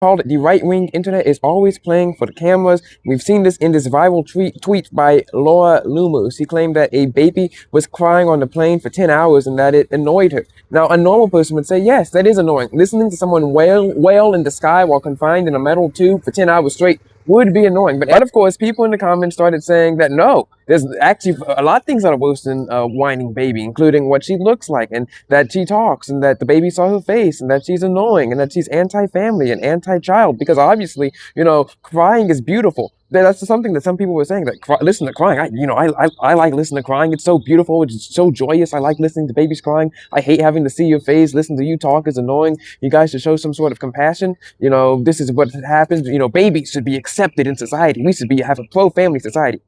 called it the right-wing internet is always playing for the cameras. We've seen this in this viral tweet by Loomer. She claimed that a baby was crying on the plane for 10 hours and that it annoyed her. Now, a normal person would say, yes, that is annoying. Listening to someone wail in the sky while confined in a metal tube for 10 hours straight would be annoying. But of course, people in the comments started saying that no, there's actually a lot of things that are worse than a whining baby, including what she looks like and that she talks and that the baby saw her face and that she's annoying and that she's anti-family and anti-child. Because obviously, crying is beautiful. That's something that some people were saying, that listen to crying. I like listening to crying. It's so beautiful. It's so joyous. I like listening to babies crying. I hate having to see your face. Listen to you talk is annoying. You guys should show some sort of compassion. This is what happens. Babies should be accepted in society. We should have a pro-family society.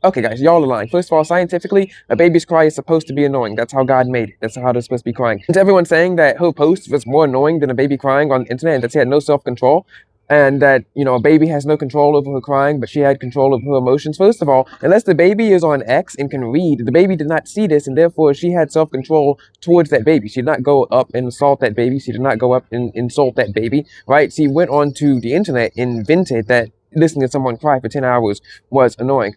Okay, guys, y'all are lying. First of all, scientifically, a baby's cry is supposed to be annoying. That's how God made it. That's how they're supposed to be crying. And everyone's saying that her post was more annoying than a baby crying on the internet and that she had no self-control and that, a baby has no control over her crying, but she had control over her emotions. First of all, unless the baby is on X and can read, the baby did not see this, and therefore she had self-control towards that baby. She did not go up and assault that baby. She did not go up and insult that baby, right? She went onto the internet and invented that listening to someone cry for 10 hours was annoying.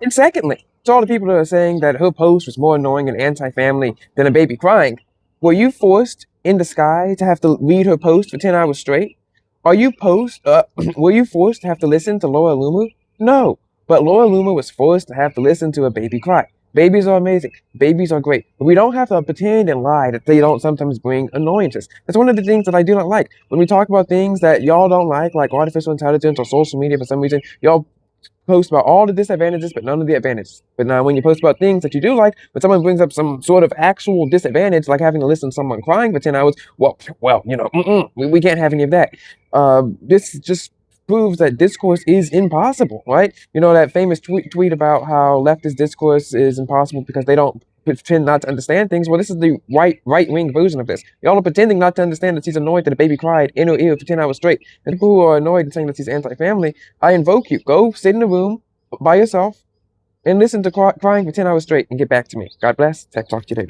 And secondly, to all the people that are saying that her post was more annoying and anti-family than a baby crying, were you forced in the sky to have to read her post for 10 hours straight? Were you forced to have to listen to Laura Loomer? No, but Laura Loomer was forced to have to listen to a baby cry. Babies are amazing. Babies are great. But we don't have to pretend and lie that they don't sometimes bring annoyances. That's one of the things that I do not like. When we talk about things that y'all don't like artificial intelligence or social media for some reason, y'all post about all the disadvantages but none of the advantages. But now when you post about things that you do like, but someone brings up some sort of actual disadvantage, like having to listen to someone crying for 10 hours, we can't have any of that. This just proves that discourse is impossible, right? That famous tweet about how leftist discourse is impossible because they don't pretend not to understand things. Well, this is the right-wing version of this. Y'all are pretending not to understand that she's annoyed that a baby cried in her ear for 10 hours straight. And people who are annoyed and saying that she's anti-family, I invoke you. Go sit in a room by yourself and listen to crying for 10 hours straight and get back to me. God bless. Talk to you later.